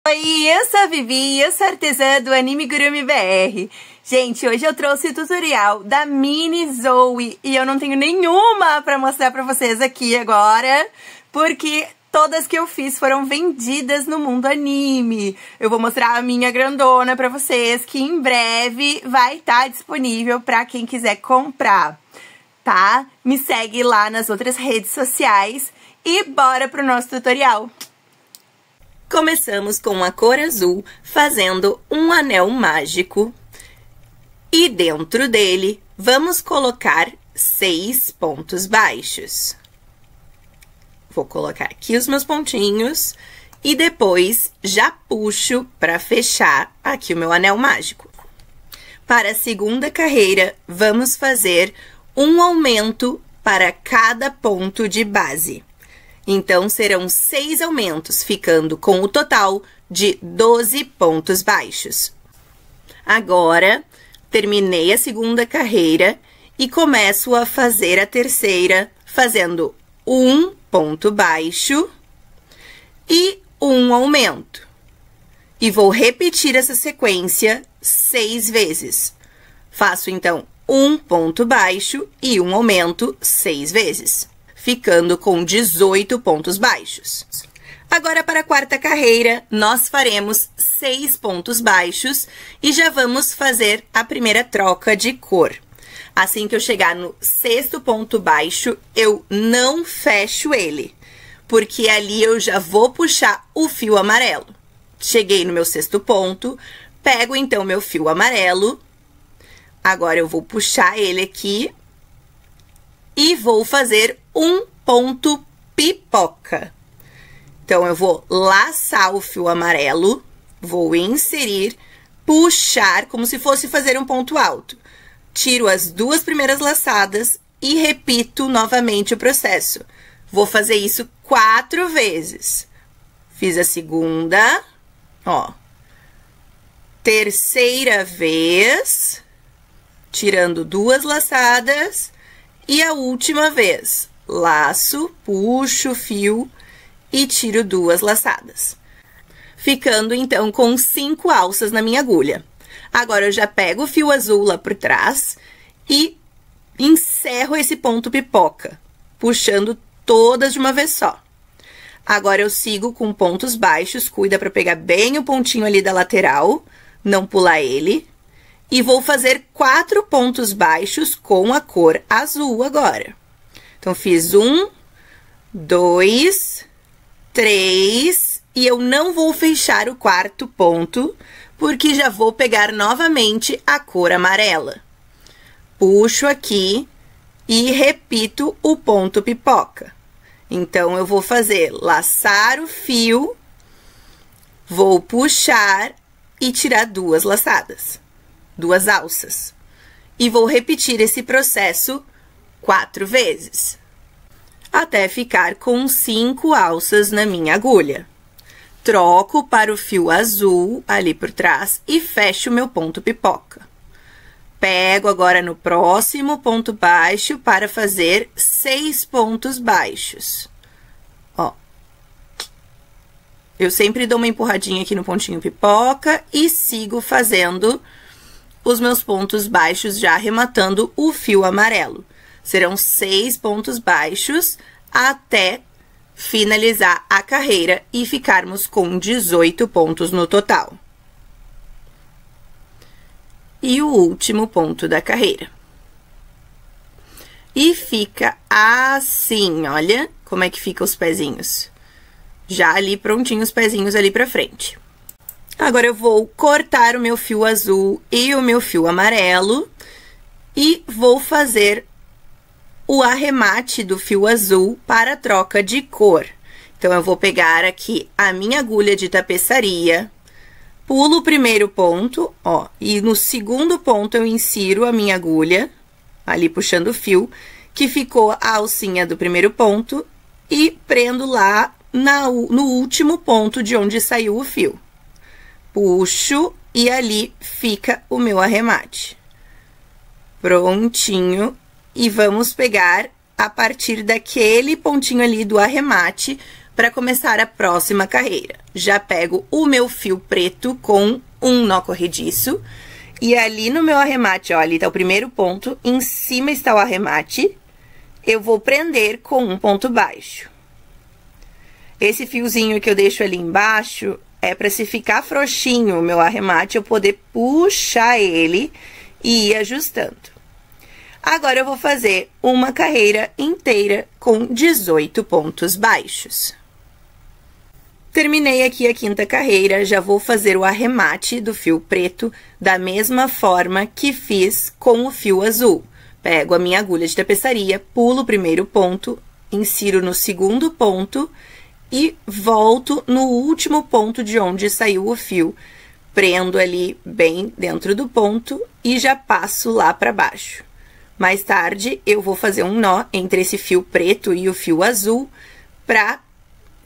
Oi, eu sou a Vivi, eu sou artesã do Anime Gurumi BR. Gente, hoje eu trouxe o tutorial da Mini Zoe e eu não tenho nenhuma pra mostrar pra vocês aqui agora, porque todas que eu fiz foram vendidas no mundo anime. Eu vou mostrar a minha grandona pra vocês, que em breve vai estar disponível pra quem quiser comprar, tá? Me segue lá nas outras redes sociais e bora pro nosso tutorial. Começamos com a cor azul, fazendo um anel mágico. E dentro dele, vamos colocar 6 pontos baixos. Vou colocar aqui os meus pontinhos e depois já puxo para fechar aqui o meu anel mágico. Para a segunda carreira, vamos fazer um aumento para cada ponto de base. Então, serão 6 aumentos, ficando com o total de 12 pontos baixos. Agora, terminei a segunda carreira e começo a fazer a terceira, fazendo um ponto baixo e um aumento. E vou repetir essa sequência 6 vezes. Faço, então, um ponto baixo e um aumento 6 vezes. Ficando com 18 pontos baixos. Agora, para a quarta carreira, nós faremos 6 pontos baixos e já vamos fazer a primeira troca de cor. Assim que eu chegar no 6º ponto baixo, eu não fecho ele, porque ali eu já vou puxar o fio amarelo. Cheguei no meu 6º ponto, pego então meu fio amarelo, agora eu vou puxar ele aqui e vou fazer um ponto pipoca. Então, eu vou laçar o fio amarelo, vou inserir, puxar, como se fosse fazer um ponto alto. Tiro as 2 primeiras laçadas e repito novamente o processo. Vou fazer isso 4 vezes. Fiz a segunda, ó. Terceira vez, tirando 2 laçadas. E a última vez, laço, puxo o fio e tiro 2 laçadas. Ficando, então, com 5 alças na minha agulha. Agora, eu já pego o fio azul lá por trás e encerro esse ponto pipoca, puxando todas de uma vez só. Agora, eu sigo com pontos baixos, cuida para pegar bem o pontinho ali da lateral, não pular ele. E vou fazer 4 pontos baixos com a cor azul agora. Então, fiz 1, 2, 3, e eu não vou fechar o 4º ponto, porque já vou pegar novamente a cor amarela. Puxo aqui e repito o ponto pipoca. Então, eu vou fazer laçar o fio, vou puxar e tirar 2 laçadas. 2 alças. E vou repetir esse processo 4 vezes, até ficar com 5 alças na minha agulha. Troco para o fio azul ali por trás e fecho o meu ponto pipoca. Pego agora no próximo ponto baixo para fazer 6 pontos baixos. Ó. Eu sempre dou uma empurradinha aqui no pontinho pipoca e sigo fazendo os meus pontos baixos já arrematando o fio amarelo. Serão 6 pontos baixos até finalizar a carreira e ficarmos com 18 pontos no total. E o último ponto da carreira. E fica assim, olha como é que fica os pezinhos. Já ali prontinhos os pezinhos ali pra frente. Agora, eu vou cortar o meu fio azul e o meu fio amarelo e vou fazer o arremate do fio azul para a troca de cor. Então, eu vou pegar aqui a minha agulha de tapeçaria, pulo o primeiro ponto, ó, e no segundo ponto eu insiro a minha agulha, ali puxando o fio, que ficou a alcinha do primeiro ponto, e prendo lá no último ponto de onde saiu o fio. Puxo e ali fica o meu arremate. Prontinho. E vamos pegar a partir daquele pontinho ali do arremate para começar a próxima carreira. Já pego o meu fio preto com um nó corrediço. E ali no meu arremate, ó, ali tá o primeiro ponto, em cima está o arremate. Eu vou prender com um ponto baixo. Esse fiozinho que eu deixo ali embaixo é para se ficar frouxinho o meu arremate, eu poder puxar ele e ir ajustando. Agora, eu vou fazer uma carreira inteira com 18 pontos baixos. Terminei aqui a quinta carreira, já vou fazer o arremate do fio preto da mesma forma que fiz com o fio azul. Pego a minha agulha de tapeçaria, pulo o primeiro ponto, insiro no segundo ponto e volto no último ponto de onde saiu o fio. Prendo ali bem dentro do ponto e já passo lá para baixo. Mais tarde, eu vou fazer um nó entre esse fio preto e o fio azul para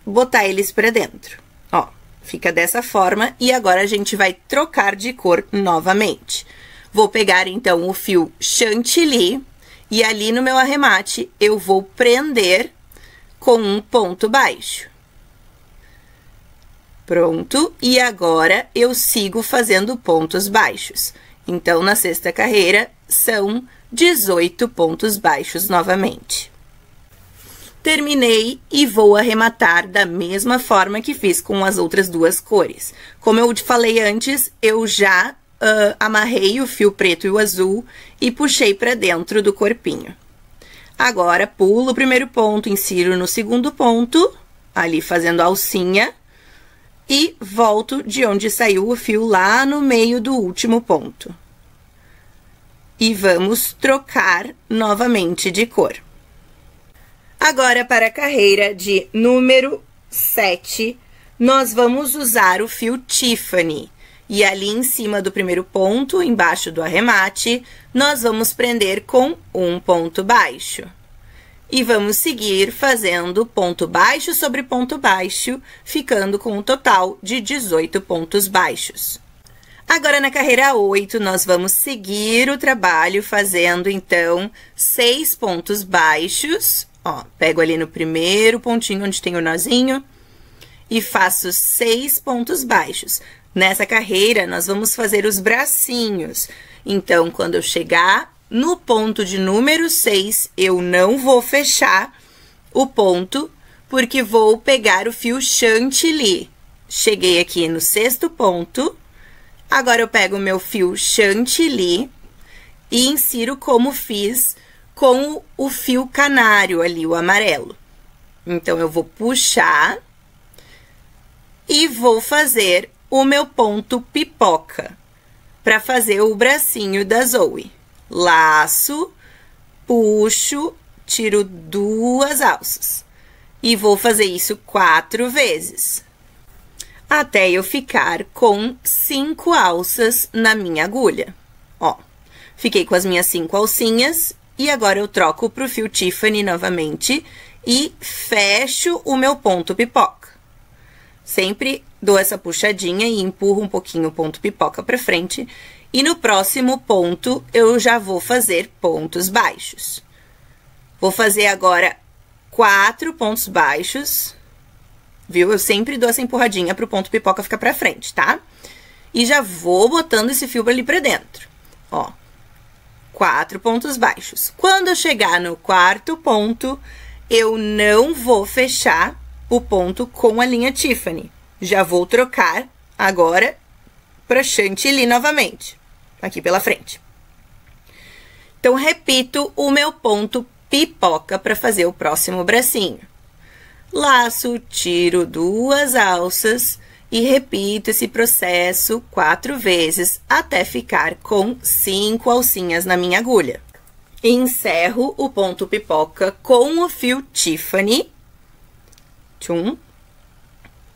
botar eles para dentro. Ó, fica dessa forma e agora a gente vai trocar de cor novamente. Vou pegar, então, o fio chantilly e ali no meu arremate eu vou prender com um ponto baixo. Pronto, e agora eu sigo fazendo pontos baixos. Então, na sexta carreira, são 18 pontos baixos novamente. Terminei e vou arrematar da mesma forma que fiz com as outras duas cores. Como eu falei antes, eu já amarrei o fio preto e o azul e puxei para dentro do corpinho. Agora, pulo o primeiro ponto, insiro no segundo ponto, ali fazendo a alcinha, e volto de onde saiu o fio lá no meio do último ponto. E vamos trocar novamente de cor. Agora, para a carreira de número 7, nós vamos usar o fio Tiffany. E ali em cima do primeiro ponto, embaixo do arremate, nós vamos prender com um ponto baixo. E vamos seguir fazendo ponto baixo sobre ponto baixo, ficando com um total de 18 pontos baixos. Agora, na carreira 8, nós vamos seguir o trabalho fazendo, então, 6 pontos baixos. Ó, pego ali no primeiro pontinho onde tem o nozinho e faço 6 pontos baixos. Nessa carreira, nós vamos fazer os bracinhos. Então, quando eu chegar no ponto de número 6, eu não vou fechar o ponto, porque vou pegar o fio chantilly. Cheguei aqui no sexto ponto, agora eu pego o meu fio chantilly e insiro como fiz com o fio canário ali, o amarelo. Então, eu vou puxar e vou fazer o meu ponto pipoca para fazer o bracinho da Zoe. Laço, puxo, tiro 2 alças. E vou fazer isso 4 vezes, até eu ficar com 5 alças na minha agulha. Ó, fiquei com as minhas 5 alcinhas e agora eu troco pro fio Tiffany novamente e fecho o meu ponto pipoca. Sempre dou essa puxadinha e empurro um pouquinho o ponto pipoca pra frente. E no próximo ponto, eu já vou fazer pontos baixos. Vou fazer agora 4 pontos baixos, viu? Eu sempre dou essa empurradinha pro ponto pipoca ficar pra frente, tá? E já vou botando esse fio ali pra dentro, ó. 4 pontos baixos. Quando eu chegar no quarto ponto, eu não vou fechar o ponto com a linha Tiffany. Já vou trocar agora pra chantilly novamente, aqui pela frente. Então, repito o meu ponto pipoca para fazer o próximo bracinho. Laço, tiro 2 alças e repito esse processo 4 vezes até ficar com 5 alcinhas na minha agulha. Encerro o ponto pipoca com o fio Tiffany. Tchum.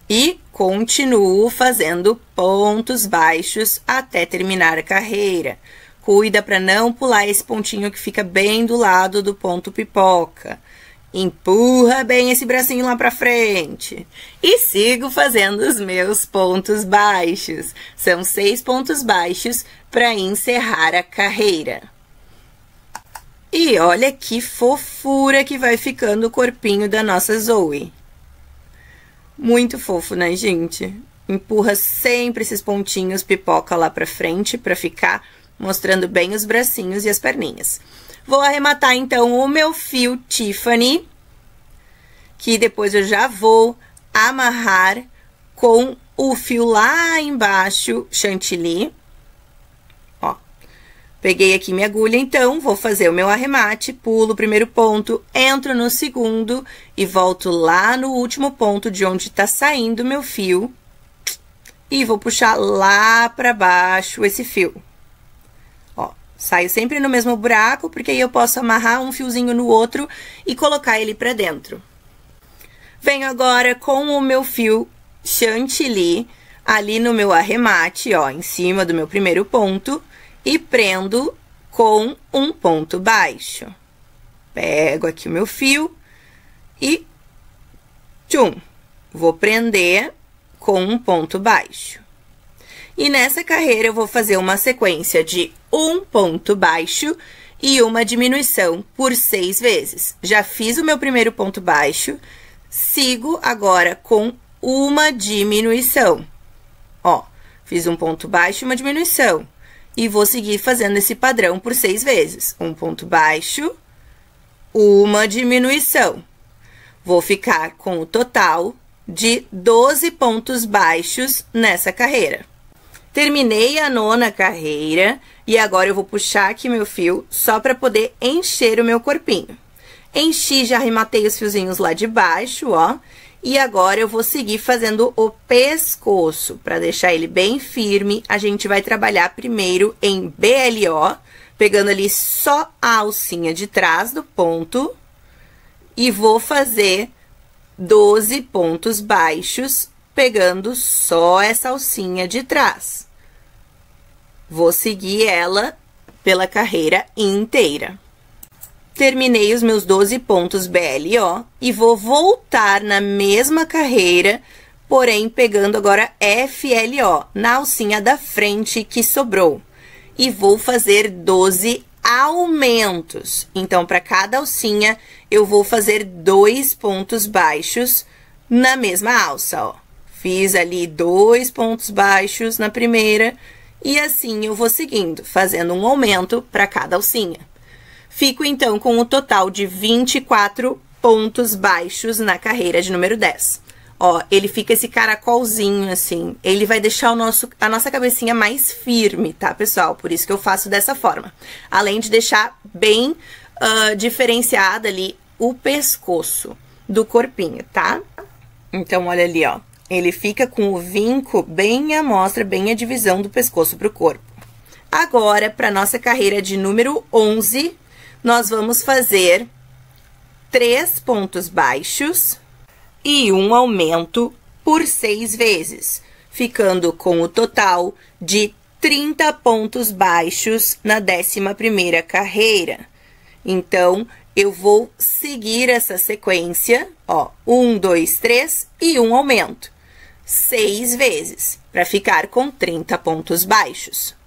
E continuo fazendo pontos baixos até terminar a carreira. Cuida para não pular esse pontinho que fica bem do lado do ponto pipoca. Empurra bem esse bracinho lá pra frente. E sigo fazendo os meus pontos baixos. São 6 pontos baixos para encerrar a carreira. E olha que fofura que vai ficando o corpinho da nossa Zoe. Muito fofo, né, gente? Empurra sempre esses pontinhos pipoca lá pra frente pra ficar mostrando bem os bracinhos e as perninhas. Vou arrematar, então, o meu fio Tiffany, que depois eu já vou amarrar com o fio lá embaixo, chantilly. Ó, peguei aqui minha agulha, então, vou fazer o meu arremate, pulo o primeiro ponto, entro no segundo e volto lá no último ponto de onde tá saindo o meu fio. E vou puxar lá pra baixo esse fio. Ó, saio sempre no mesmo buraco, porque aí eu posso amarrar um fiozinho no outro e colocar ele pra dentro. Venho agora com o meu fio chantilly ali no meu arremate, ó, em cima do meu primeiro ponto, e prendo com um ponto baixo. Pego aqui o meu fio e tchum, vou prender com um ponto baixo. E nessa carreira eu vou fazer uma sequência de um ponto baixo e uma diminuição por 6 vezes. Já fiz o meu primeiro ponto baixo, sigo agora com uma diminuição. Ó, fiz um ponto baixo e uma diminuição. E vou seguir fazendo esse padrão por 6 vezes. Um ponto baixo, uma diminuição. Vou ficar com o total de 12 pontos baixos nessa carreira. Terminei a 9ª carreira e agora eu vou puxar aqui meu fio só para poder encher o meu corpinho. Enchi, já arrematei os fiozinhos lá de baixo, ó. E agora eu vou seguir fazendo o pescoço. Para deixar ele bem firme, a gente vai trabalhar primeiro em BLO, pegando ali só a alcinha de trás do ponto. E vou fazer 12 pontos baixos, pegando só essa alcinha de trás. Vou seguir ela pela carreira inteira. Terminei os meus 12 pontos BLO e vou voltar na mesma carreira, porém pegando agora FLO, na alcinha da frente que sobrou. E vou fazer 12 aumentos. Então, para cada alcinha, eu vou fazer 2 pontos baixos na mesma alça, ó. Fiz ali 2 pontos baixos na primeira e assim eu vou seguindo, fazendo um aumento para cada alcinha. Fico, então, com o total de 24 pontos baixos na carreira de número 10. Ó, ele fica esse caracolzinho, assim. Ele vai deixar a nossa cabecinha mais firme, tá, pessoal? Por isso que eu faço dessa forma. Além de deixar bem diferenciada ali o pescoço do corpinho, tá? Então, olha ali, ó. Ele fica com o vinco bem à mostra, bem a divisão do pescoço pro corpo. Agora, para nossa carreira de número 11... nós vamos fazer 3 pontos baixos e um aumento por 6 vezes, ficando com o total de 30 pontos baixos na 11ª carreira. Então, eu vou seguir essa sequência, ó, 1, 2, 3 e um aumento, 6 vezes, para ficar com 30 pontos baixos.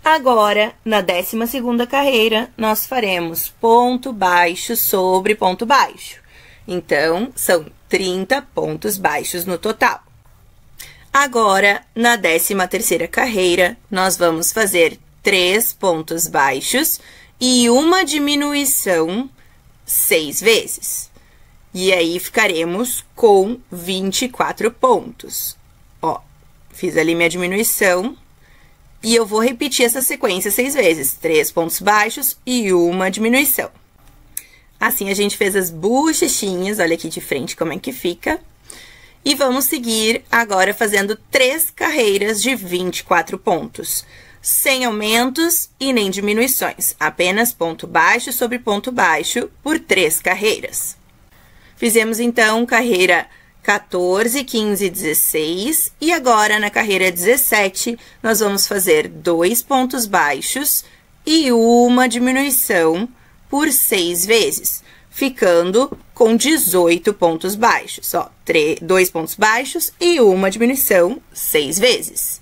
Agora, na 12ª carreira, nós faremos ponto baixo sobre ponto baixo. Então, são 30 pontos baixos no total. Agora, na 13ª carreira, nós vamos fazer 3 pontos baixos e uma diminuição 6 vezes. E aí, ficaremos com 24 pontos. Ó, fiz ali minha diminuição. E eu vou repetir essa sequência 6 vezes, 3 pontos baixos e uma diminuição. Assim, a gente fez as bochechinhas, olha aqui de frente como é que fica. E vamos seguir agora fazendo 3 carreiras de 24 pontos, sem aumentos e nem diminuições, apenas ponto baixo sobre ponto baixo por 3 carreiras. Fizemos, então, carreira 14, 15, 16, e agora na carreira 17, nós vamos fazer 2 pontos baixos e uma diminuição por 6 vezes, ficando com 18 pontos baixos, ó, 2 pontos baixos e uma diminuição 6 vezes.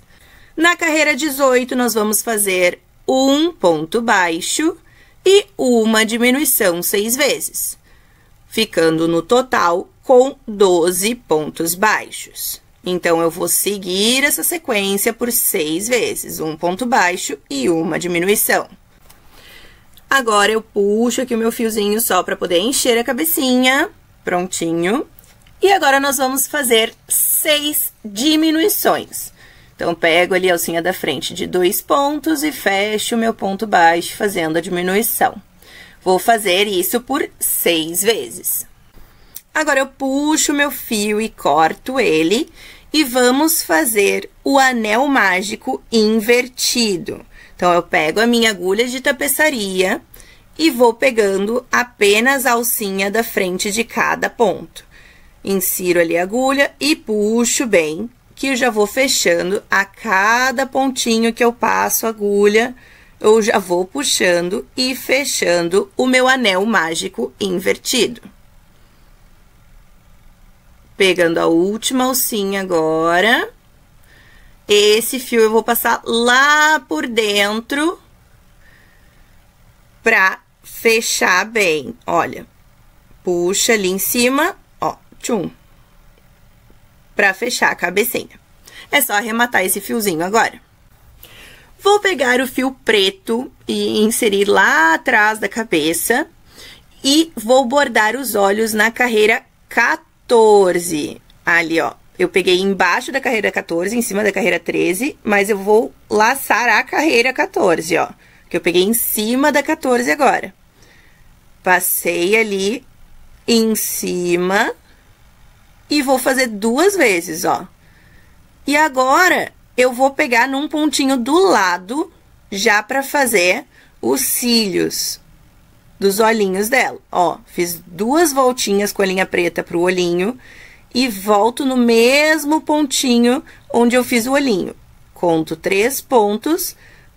Na carreira 18, nós vamos fazer um ponto baixo e uma diminuição 6 vezes, ficando no total com 12 pontos baixos. Então, eu vou seguir essa sequência por 6 vezes, um ponto baixo e uma diminuição. Agora, eu puxo aqui o meu fiozinho só para poder encher a cabecinha, prontinho. E agora, nós vamos fazer 6 diminuições. Então, pego ali a alcinha da frente de 2 pontos e fecho o meu ponto baixo fazendo a diminuição. Vou fazer isso por 6 vezes. Agora, eu puxo o meu fio e corto ele e vamos fazer o anel mágico invertido. Então, eu pego a minha agulha de tapeçaria e vou pegando apenas a alcinha da frente de cada ponto. Insiro ali a agulha e puxo bem, que eu já vou fechando a cada pontinho que eu passo a agulha, eu já vou puxando e fechando o meu anel mágico invertido. Pegando a última alcinha agora, esse fio eu vou passar lá por dentro pra fechar bem. Olha, puxa ali em cima, ó, tchum, pra fechar a cabecinha. É só arrematar esse fiozinho agora. Vou pegar o fio preto e inserir lá atrás da cabeça e vou bordar os olhos na carreira 14. Ali, ó, eu peguei embaixo da carreira 14, em cima da carreira 13, mas eu vou laçar a carreira 14, ó, que eu peguei em cima da 14 agora. Passei ali em cima e vou fazer 2 vezes, ó. E agora, eu vou pegar num pontinho do lado, já pra fazer os cílios dos olhinhos dela. Ó, fiz 2 voltinhas com a linha preta pro olhinho e volto no mesmo pontinho onde eu fiz o olhinho. Conto 3 pontos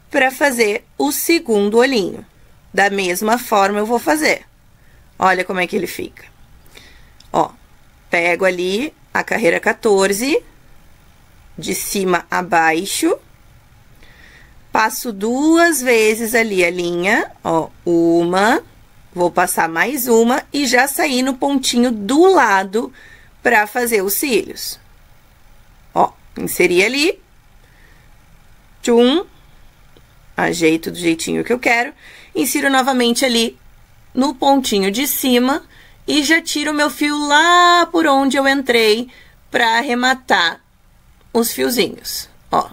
pra fazer o segundo olhinho. Da mesma forma eu vou fazer. Olha como é que ele fica. Ó, pego ali a carreira 14, de cima a baixo, passo 2 vezes ali a linha, ó, uma, vou passar mais uma e já sair no pontinho do lado pra fazer os cílios. Ó, inseri ali, tchum, ajeito do jeitinho que eu quero, insiro novamente ali no pontinho de cima e já tiro o meu fio lá por onde eu entrei pra arrematar os fiozinhos, ó.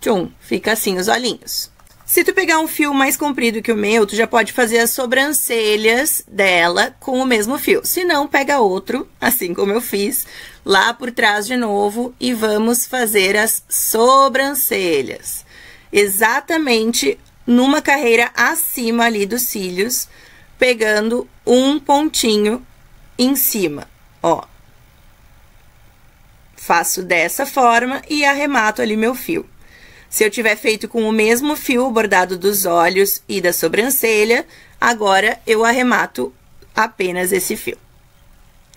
Tchum, fica assim os olhinhos. Se tu pegar um fio mais comprido que o meu, tu já pode fazer as sobrancelhas dela com o mesmo fio. Se não, pega outro, assim como eu fiz, lá por trás de novo e vamos fazer as sobrancelhas. Exatamente numa carreira acima ali dos cílios, pegando um pontinho em cima, ó. Faço dessa forma e arremato ali meu fio. Se eu tiver feito com o mesmo fio bordado dos olhos e da sobrancelha, agora eu arremato apenas esse fio.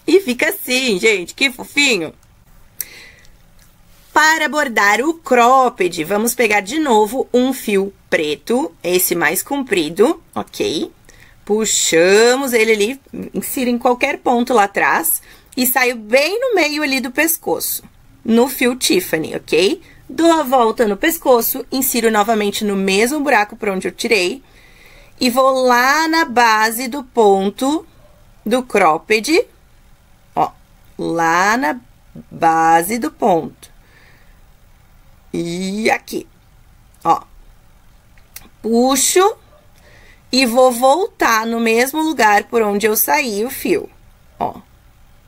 E fica assim, gente, que fofinho! Para bordar o cropped, vamos pegar de novo um fio preto, esse mais comprido, ok? Puxamos ele ali, insira em qualquer ponto lá atrás e saio bem no meio ali do pescoço, no fio Tiffany, ok? Dou a volta no pescoço, insiro novamente no mesmo buraco por onde eu tirei e vou lá na base do ponto do cropped, ó, lá na base do ponto. E aqui, ó, puxo e vou voltar no mesmo lugar por onde eu saí o fio, ó.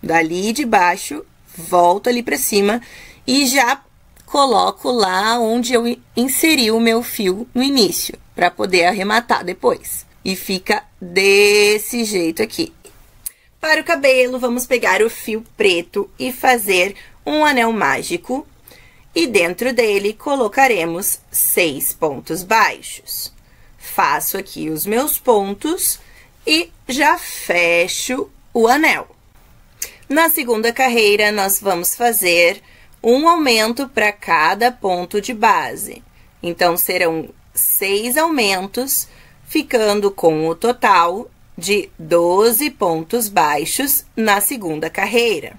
Dali de baixo, volto ali pra cima e já coloco lá onde eu inseri o meu fio no início, pra poder arrematar depois. E fica desse jeito aqui. Para o cabelo, vamos pegar o fio preto e fazer um anel mágico. E dentro dele, colocaremos 6 pontos baixos. Faço aqui os meus pontos e já fecho o anel. Na segunda carreira, nós vamos fazer um aumento para cada ponto de base. Então, serão 6 aumentos, ficando com o total de 12 pontos baixos na segunda carreira.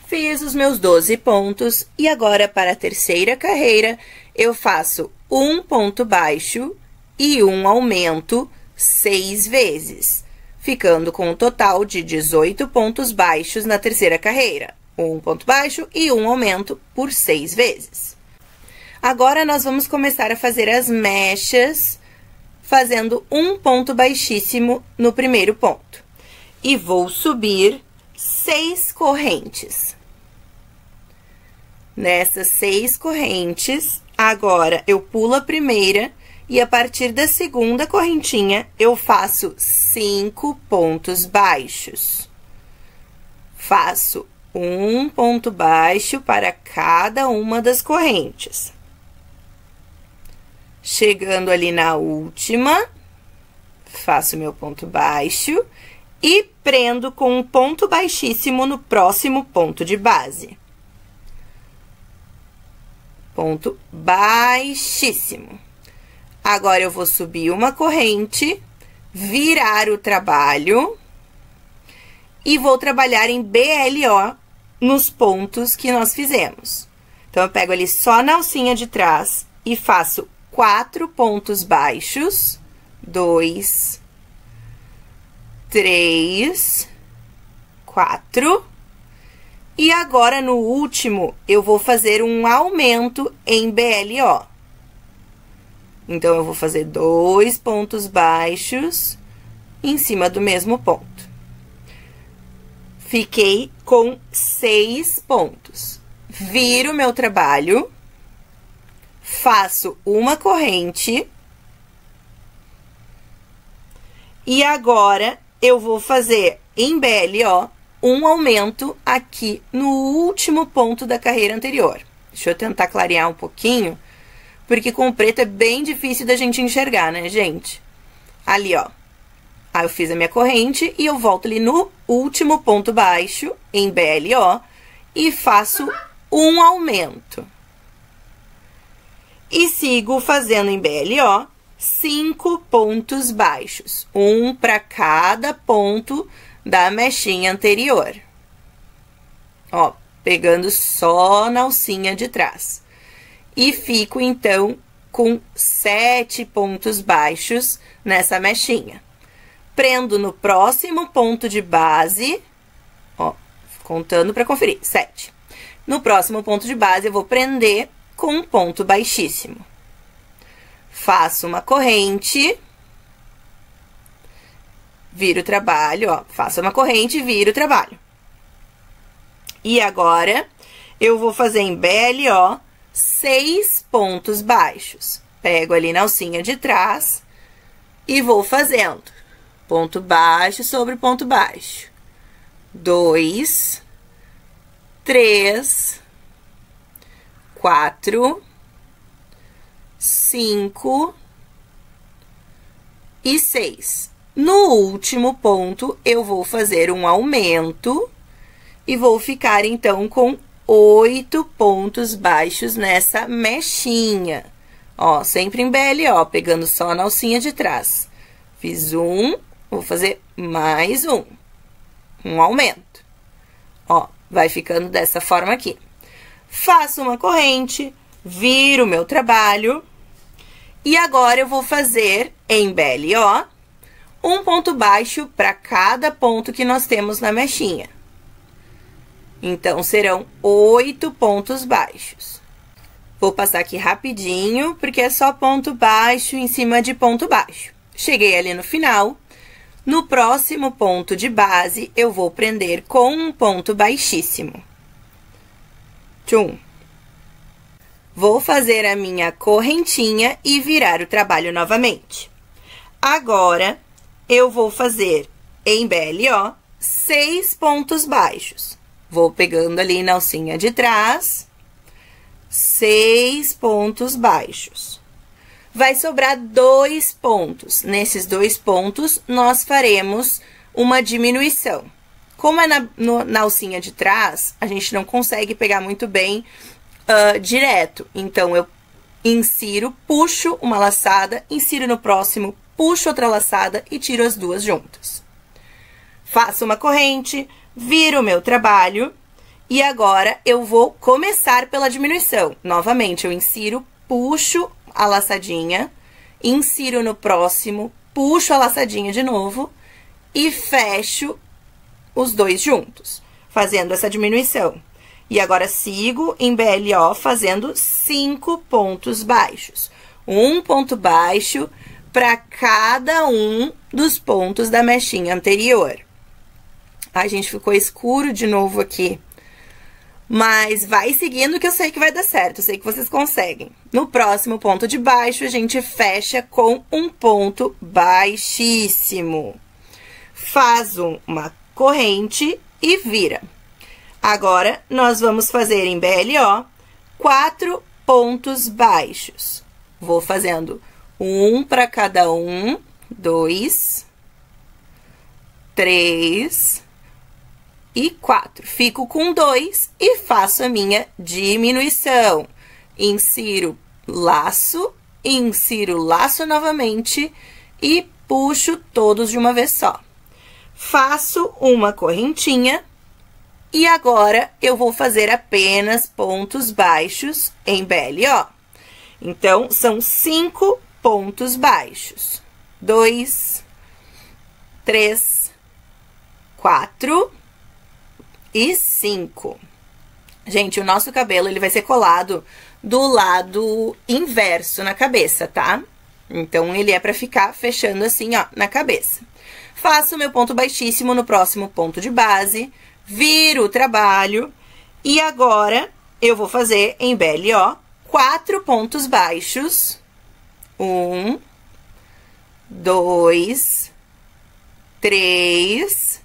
Fiz os meus 12 pontos e agora para a terceira carreira eu faço um ponto baixo e um aumento 6 vezes, ficando com um total de 18 pontos baixos na terceira carreira. Um ponto baixo e um aumento por 6 vezes. Agora, nós vamos começar a fazer as mechas, fazendo um ponto baixíssimo no primeiro ponto. E vou subir 6 correntes. Nessas 6 correntes, agora eu pulo a primeira e a partir da segunda correntinha eu faço 5 pontos baixos. Faço um ponto baixo para cada uma das correntes. Chegando ali na última, faço meu ponto baixo e prendo com um ponto baixíssimo no próximo ponto de base. Ponto baixíssimo. Agora, eu vou subir uma corrente, virar o trabalho e vou trabalhar em BLO nos pontos que nós fizemos. Então, eu pego ali só na alcinha de trás e faço 4 pontos baixos, 2, 3, 4. E agora, no último, eu vou fazer um aumento em BLO. Então, eu vou fazer 2 pontos baixos em cima do mesmo ponto. Fiquei com 6 pontos. Viro meu trabalho, faço uma corrente. E agora, eu vou fazer em BLO um aumento aqui no último ponto da carreira anterior. Deixa eu tentar clarear um pouquinho, porque com o preto é bem difícil da gente enxergar, né, gente? Ali, ó. Aí eu fiz a minha corrente e eu volto ali no último ponto baixo, em BLO, e faço um aumento. E sigo fazendo em BLO 5 pontos baixos, um para cada ponto da mechinha anterior. Ó, pegando só na alcinha de trás. E fico, então, com 7 pontos baixos nessa mechinha. Prendo no próximo ponto de base, ó, contando para conferir, 7. No próximo ponto de base, eu vou prender com um ponto baixíssimo. Faço uma corrente, viro o trabalho, ó, faço uma corrente e viro o trabalho. E agora, eu vou fazer em BLO 6 pontos baixos. Pego ali na alcinha de trás e vou fazendo ponto baixo sobre ponto baixo. 2, 3, 4, 5 e 6. No último ponto, eu vou fazer um aumento e vou ficar, então, com 8 pontos baixos nessa mechinha. Ó, sempre em BLO, pegando só na alcinha de trás. Fiz um, vou fazer mais um. Um aumento. Ó, vai ficando dessa forma aqui. Faço uma corrente, viro o meu trabalho. E agora, eu vou fazer em BLO um ponto baixo para cada ponto que nós temos na mechinha. Então, serão 8 pontos baixos. Vou passar aqui rapidinho, porque é só ponto baixo em cima de ponto baixo. Cheguei ali no final. No próximo ponto de base, eu vou prender com um ponto baixíssimo. Tchum. Vou fazer a minha correntinha e virar o trabalho novamente. Agora, eu vou fazer em BLO 6 pontos baixos. Vou pegando ali na alcinha de trás, 6 pontos baixos. Vai sobrar 2 pontos. Nesses 2 pontos, nós faremos uma diminuição. Como é na alcinha de trás, a gente não consegue pegar muito bem direto. Então, eu insiro, puxo uma laçada, insiro no próximo, puxo outra laçada e tiro as duas juntas. Faço uma corrente, viro o meu trabalho e agora eu vou começar pela diminuição. Novamente, eu insiro, puxo a laçadinha, insiro no próximo, puxo a laçadinha de novo e fecho os dois juntos, fazendo essa diminuição. E agora, sigo em BLO fazendo 5 pontos baixos. Um ponto baixo para cada um dos pontos da mechinha anterior. Ai, gente, ficou escuro de novo aqui. Mas vai seguindo que eu sei que vai dar certo, eu sei que vocês conseguem. No próximo ponto de baixo, a gente fecha com um ponto baixíssimo. Faz uma corrente e vira. Agora, nós vamos fazer em BLO 4 pontos baixos. Vou fazendo um para cada um, 2, 3 e 4. Fico com 2 e faço a minha diminuição. Insiro laço novamente e puxo todos de uma vez só. Faço uma correntinha. E agora, eu vou fazer apenas pontos baixos em BLO. Então, são 5 pontos baixos. 2, 3, 4 e 5. Gente, o nosso cabelo, ele vai ser colado do lado inverso na cabeça, tá? Então, ele é pra ficar fechando assim, ó, na cabeça. Faço o meu ponto baixíssimo no próximo ponto de base. Viro o trabalho e agora eu vou fazer em BLO 4 pontos baixos. 1, 2, 3,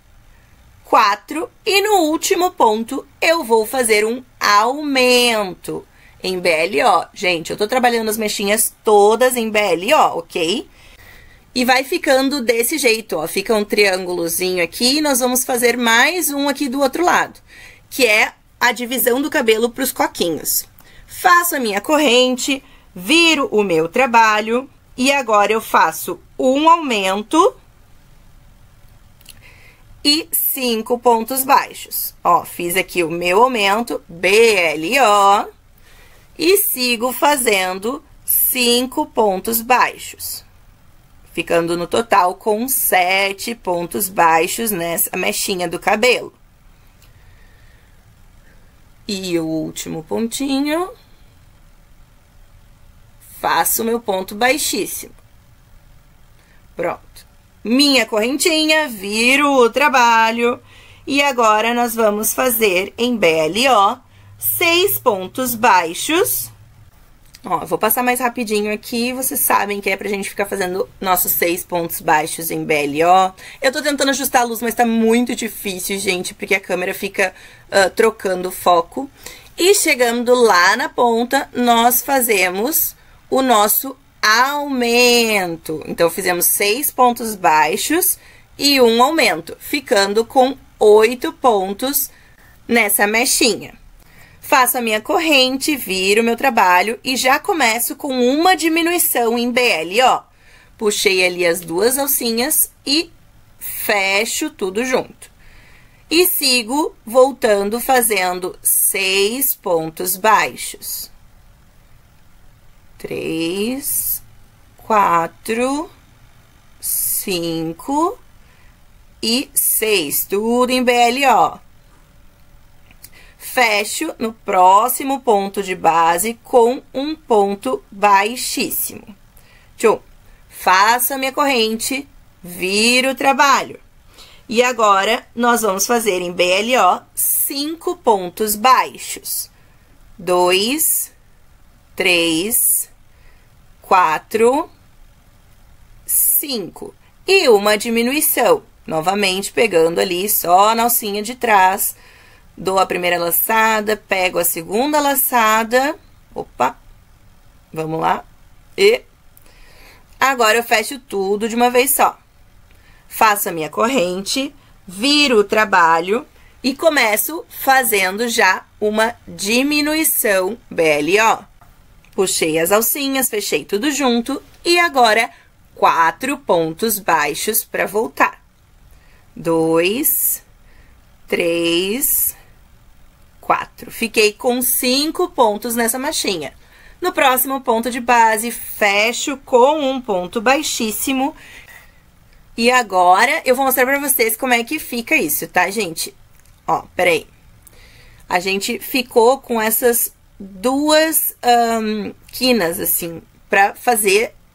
4 e no último ponto eu vou fazer um aumento em BLO. Gente, eu tô trabalhando as mechinhas todas em BLO, ok? E vai ficando desse jeito, ó, fica um triângulozinho aqui, e nós vamos fazer mais um aqui do outro lado, que é a divisão do cabelo para os coquinhos. Faço a minha corrente, viro o meu trabalho, e agora eu faço um aumento e 5 pontos baixos. Ó, fiz aqui o meu aumento, BLO, e sigo fazendo 5 pontos baixos. Ficando no total com 7 pontos baixos nessa mechinha do cabelo. E o último pontinho, faço meu ponto baixíssimo. Pronto. Minha correntinha, viro o trabalho. E agora, nós vamos fazer em BLO 6 pontos baixos. Ó, vou passar mais rapidinho aqui, vocês sabem que é pra gente ficar fazendo nossos 6 pontos baixos em BLO. Eu tô tentando ajustar a luz, mas tá muito difícil, gente, porque a câmera fica trocando o foco. E chegando lá na ponta, nós fazemos o nosso aumento. Então, fizemos 6 pontos baixos e um aumento, ficando com 8 pontos nessa mechinha. Faço a minha corrente, viro o meu trabalho e já começo com uma diminuição em BLO. Puxei ali as duas alcinhas e fecho tudo junto. E sigo voltando fazendo 6 pontos baixos. 3, 4, 5 e 6. Tudo em BLO. Fecho no próximo ponto de base com um ponto baixíssimo. Tchum. Faço a minha corrente, viro o trabalho. E agora, nós vamos fazer em BLO 5 pontos baixos. 2, 3, 4, 5. E uma diminuição. Novamente, pegando ali só na alcinha de trás. Dou a primeira laçada, pego a segunda laçada. Opa! Vamos lá. E agora eu fecho tudo de uma vez só. Faço a minha corrente, viro o trabalho e começo fazendo já uma diminuição BLO. Puxei as alcinhas, fechei tudo junto e agora 4 pontos baixos para voltar. 2, 3, 4. Fiquei com 5 pontos nessa machinha. No próximo ponto de base, fecho com um ponto baixíssimo. E agora, eu vou mostrar pra vocês como é que fica isso, tá, gente? Ó, peraí. A gente ficou com essas duas quinas, assim, pra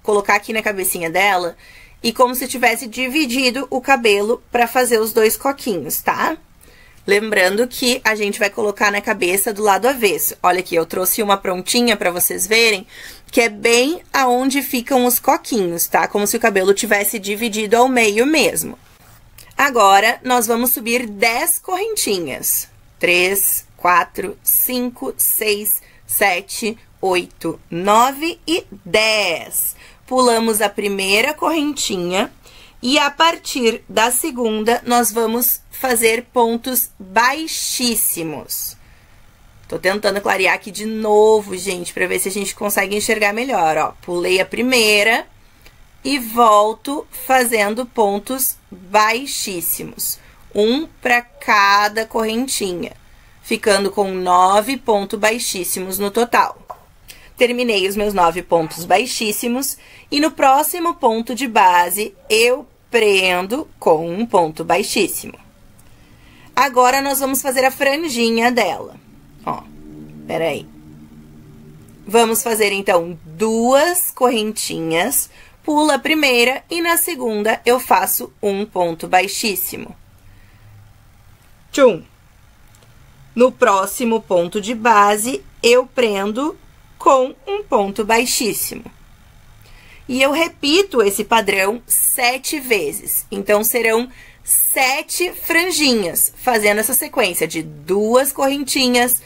colocar aqui na cabecinha dela. E como se tivesse dividido o cabelo pra fazer os dois coquinhos, tá? Lembrando que a gente vai colocar na cabeça do lado avesso. Olha aqui, eu trouxe uma prontinha pra vocês verem, que é bem aonde ficam os coquinhos, tá? Como se o cabelo tivesse dividido ao meio mesmo. Agora, nós vamos subir 10 correntinhas. 3, 4, 5, 6, 7, 8, 9 e 10. Pulamos a primeira correntinha e a partir da segunda, nós vamos fazer pontos baixíssimos. Tô tentando clarear aqui de novo, gente, pra ver se a gente consegue enxergar melhor, ó. Pulei a primeira e volto fazendo pontos baixíssimos. Um pra cada correntinha, ficando com 9 pontos baixíssimos no total. Terminei os meus 9 pontos baixíssimos e no próximo ponto de base, eu prendo com um ponto baixíssimo. Agora, nós vamos fazer a franjinha dela. Ó, peraí. Vamos fazer, então, 2 correntinhas, pula a primeira e na segunda eu faço um ponto baixíssimo. Tchum! No próximo ponto de base, eu prendo com um ponto baixíssimo. E eu repito esse padrão 7 vezes. Então, serão 7 franjinhas, fazendo essa sequência de 2 correntinhas,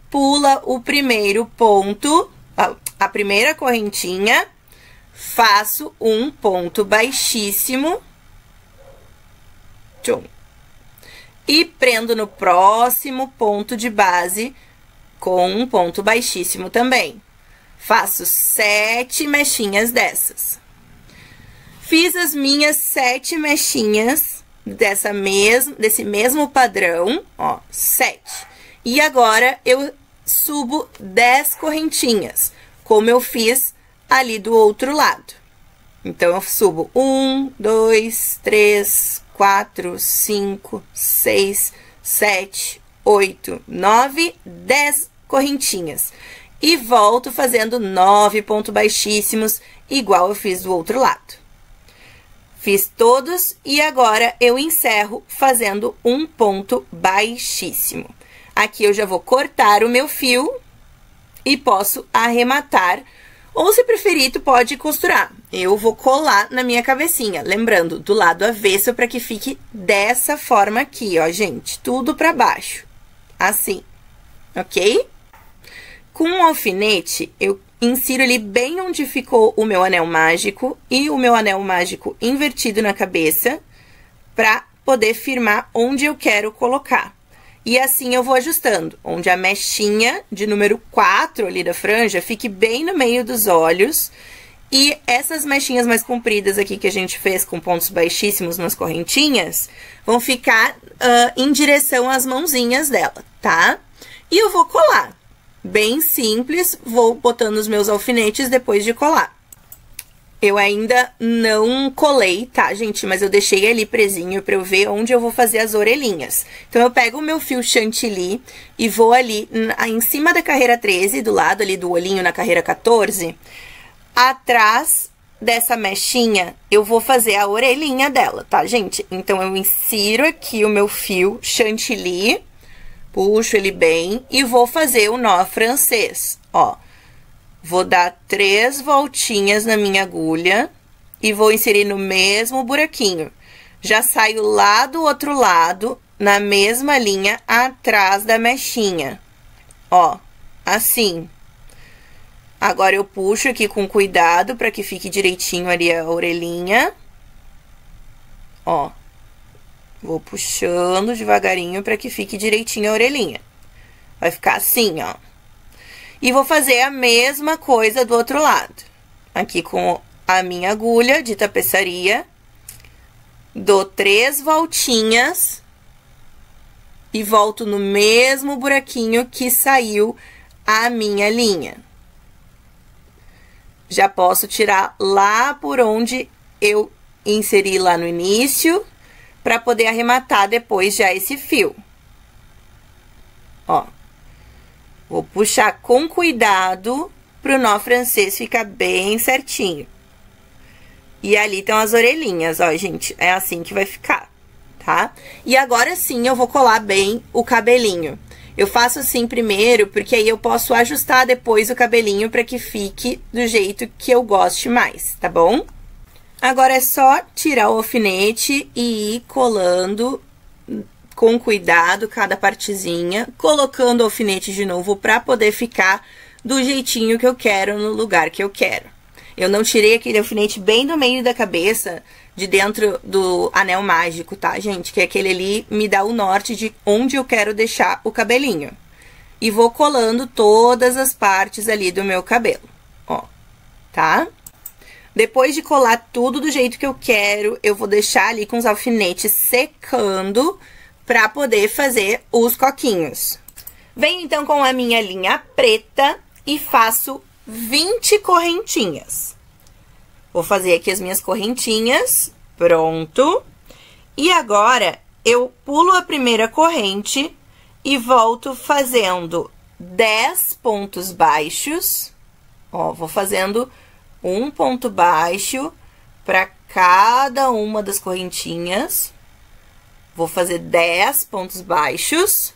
pula o primeiro ponto, a primeira correntinha, faço um ponto baixíssimo, tchum, e prendo no próximo ponto de base com um ponto baixíssimo também. Faço 7 mechinhas dessas. Fiz as minhas 7 mechinhas desse mesmo padrão, ó, 7. E agora, eu subo 10 correntinhas, como eu fiz ali do outro lado. Então, eu subo 1, 2, 3, 4, 5, 6, 7, 8, 9, 10 correntinhas. E volto fazendo 9 pontos baixíssimos, igual eu fiz do outro lado. Fiz todos e agora eu encerro fazendo um ponto baixíssimo. Aqui eu já vou cortar o meu fio e posso arrematar, ou se preferir, tu pode costurar. Eu vou colar na minha cabecinha, lembrando, do lado avesso para que fique dessa forma aqui, ó, gente, tudo para baixo, assim, ok? Com um alfinete, eu insiro ele bem onde ficou o meu anel mágico e o meu anel mágico invertido na cabeça, para poder firmar onde eu quero colocar. E assim eu vou ajustando, onde a mechinha de número 4 ali da franja fique bem no meio dos olhos. E essas mechinhas mais compridas aqui que a gente fez com pontos baixíssimos nas correntinhas, vão ficar em direção às mãozinhas dela, tá? E eu vou colar. Bem simples, vou botando os meus alfinetes depois de colar. Eu ainda não colei, tá, gente? Mas eu deixei ali presinho pra eu ver onde eu vou fazer as orelhinhas. Então, eu pego o meu fio chantilly e vou ali em cima da carreira 13, do lado ali do olhinho na carreira 14. Atrás dessa mechinha, eu vou fazer a orelhinha dela, tá, gente? Então, eu insiro aqui o meu fio chantilly, puxo ele bem e vou fazer o nó francês, ó. Vou dar 3 voltinhas na minha agulha e vou inserir no mesmo buraquinho. Já saio lá do outro lado, na mesma linha, atrás da mechinha. Ó, assim. Agora, eu puxo aqui com cuidado para que fique direitinho ali a orelhinha. Ó. Vou puxando devagarinho para que fique direitinho a orelhinha. Vai ficar assim, ó. E vou fazer a mesma coisa do outro lado. Aqui com a minha agulha de tapeçaria, dou 3 voltinhas e volto no mesmo buraquinho que saiu a minha linha. Já posso tirar lá por onde eu inseri lá no início, para poder arrematar depois já esse fio. Ó, vou puxar com cuidado pro nó francês ficar bem certinho. E ali estão as orelhinhas, ó, gente, é assim que vai ficar, tá? E agora sim eu vou colar bem o cabelinho. Eu faço assim primeiro, porque aí eu posso ajustar depois o cabelinho para que fique do jeito que eu goste mais, tá bom? Agora é só tirar o alfinete e ir colando com cuidado cada partezinha, colocando o alfinete de novo para poder ficar do jeitinho que eu quero, no lugar que eu quero. Eu não tirei aquele alfinete bem do meio da cabeça, de dentro do anel mágico, tá, gente? Que aquele ali me dá o norte de onde eu quero deixar o cabelinho. E vou colando todas as partes ali do meu cabelo, ó, tá? Depois de colar tudo do jeito que eu quero, eu vou deixar ali com os alfinetes secando pra poder fazer os coquinhos. Venho então com a minha linha preta e faço 20 correntinhas. Vou fazer aqui as minhas correntinhas, pronto. E agora, eu pulo a primeira corrente e volto fazendo 10 pontos baixos. Ó, vou fazendo um ponto baixo para cada uma das correntinhas. Vou fazer 10 pontos baixos.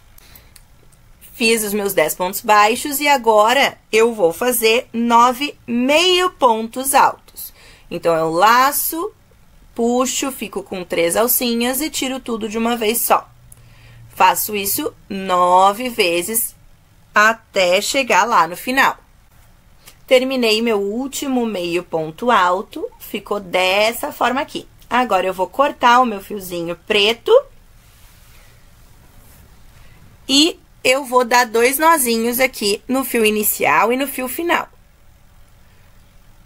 Fiz os meus 10 pontos baixos e agora eu vou fazer 9 meio pontos altos. Então, eu laço, puxo, fico com 3 alcinhas e tiro tudo de uma vez só. Faço isso 9 vezes até chegar lá no final. Terminei meu último meio ponto alto, ficou dessa forma aqui. Agora, eu vou cortar o meu fiozinho preto e eu vou dar 2 nozinhos aqui no fio inicial e no fio final,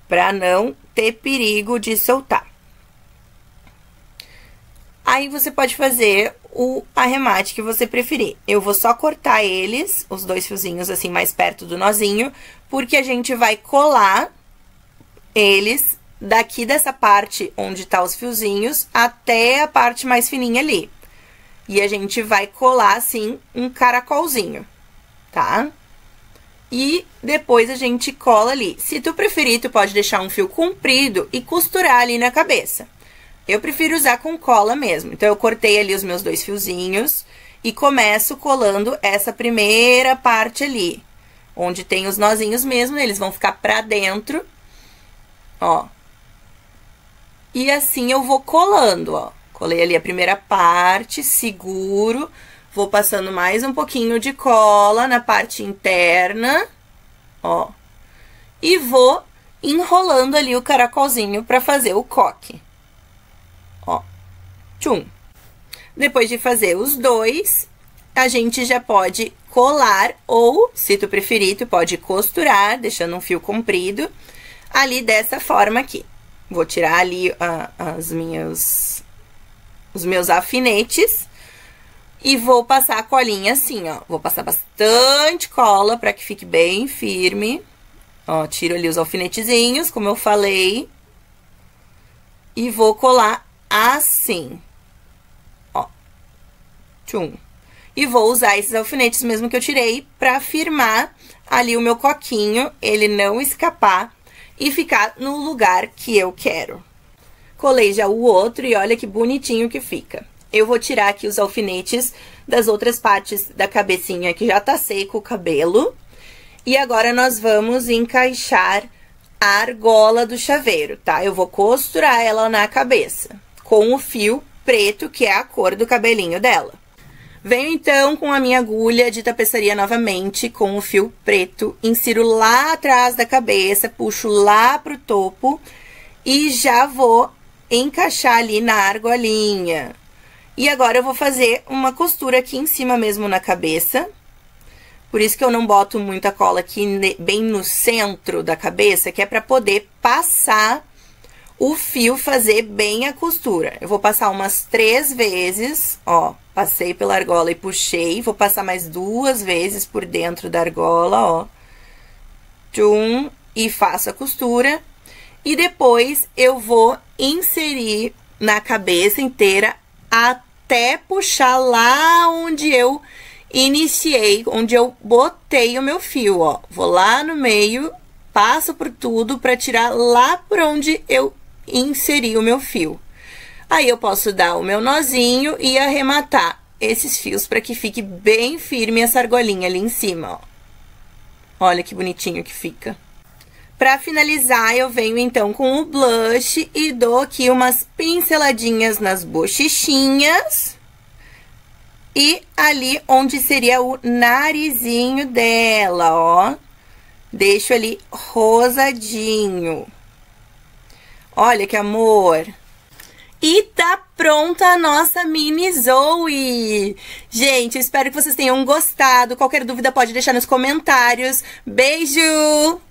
para não ter perigo de soltar. Aí, você pode fazer o arremate que você preferir. Eu vou só cortar eles, os 2 fiozinhos assim mais perto do nozinho, porque a gente vai colar eles daqui dessa parte onde tá os fiozinhos até a parte mais fininha ali. E a gente vai colar assim um caracolzinho, tá? E depois a gente cola ali. Se tu preferir, tu pode deixar um fio comprido e costurar ali na cabeça. Eu prefiro usar com cola mesmo. Então, eu cortei ali os meus 2 fiozinhos e começo colando essa primeira parte ali, onde tem os nozinhos mesmo, eles vão ficar pra dentro, ó. E assim eu vou colando, ó. Colei ali a primeira parte, seguro, vou passando mais um pouquinho de cola na parte interna, ó. E vou enrolando ali o caracolzinho pra fazer o coque. Ó, tchum. Depois de fazer os 2, a gente já pode colar ou, se tu preferir, tu pode costurar, deixando um fio comprido, ali dessa forma aqui. Vou tirar ali os meus alfinetes e vou passar a colinha assim, ó. Vou passar bastante cola pra que fique bem firme. Ó, tiro ali os alfinetezinhos, como eu falei, e vou colar assim, ó, tchum. E vou usar esses alfinetes mesmo que eu tirei pra firmar ali o meu coquinho, ele não escapar e ficar no lugar que eu quero. Colei já o outro e olha que bonitinho que fica. Eu vou tirar aqui os alfinetes das outras partes da cabecinha que já tá seco o cabelo. E agora nós vamos encaixar a argola do chaveiro, tá? Eu vou costurar ela na cabeça com o fio preto, que é a cor do cabelinho dela. Venho, então, com a minha agulha de tapeçaria novamente, com o fio preto, insiro lá atrás da cabeça, puxo lá pro topo e já vou encaixar ali na argolinha. E agora eu vou fazer uma costura aqui em cima mesmo na cabeça. Por isso que eu não boto muita cola aqui bem no centro da cabeça, que é pra poder passar o fio fazer bem a costura. Eu vou passar umas 3 vezes, ó, passei pela argola e puxei, vou passar mais 2 vezes por dentro da argola, ó. Tchum, e faço a costura. E depois eu vou inserir na cabeça inteira até puxar lá onde eu iniciei, onde eu botei o meu fio, ó. Vou lá no meio, passo por tudo pra tirar lá por onde eu inseri o meu fio. Aí eu posso dar o meu nozinho e arrematar esses fios pra que fique bem firme essa argolinha ali em cima, ó. Olha que bonitinho que fica. Pra finalizar, eu venho então com o blush e dou aqui umas pinceladinhas nas bochechinhas. E ali onde seria o narizinho dela, ó. Deixo ali rosadinho. Olha que amor! E tá pronta a nossa mini Zoe! Gente, eu espero que vocês tenham gostado. Qualquer dúvida pode deixar nos comentários. Beijo!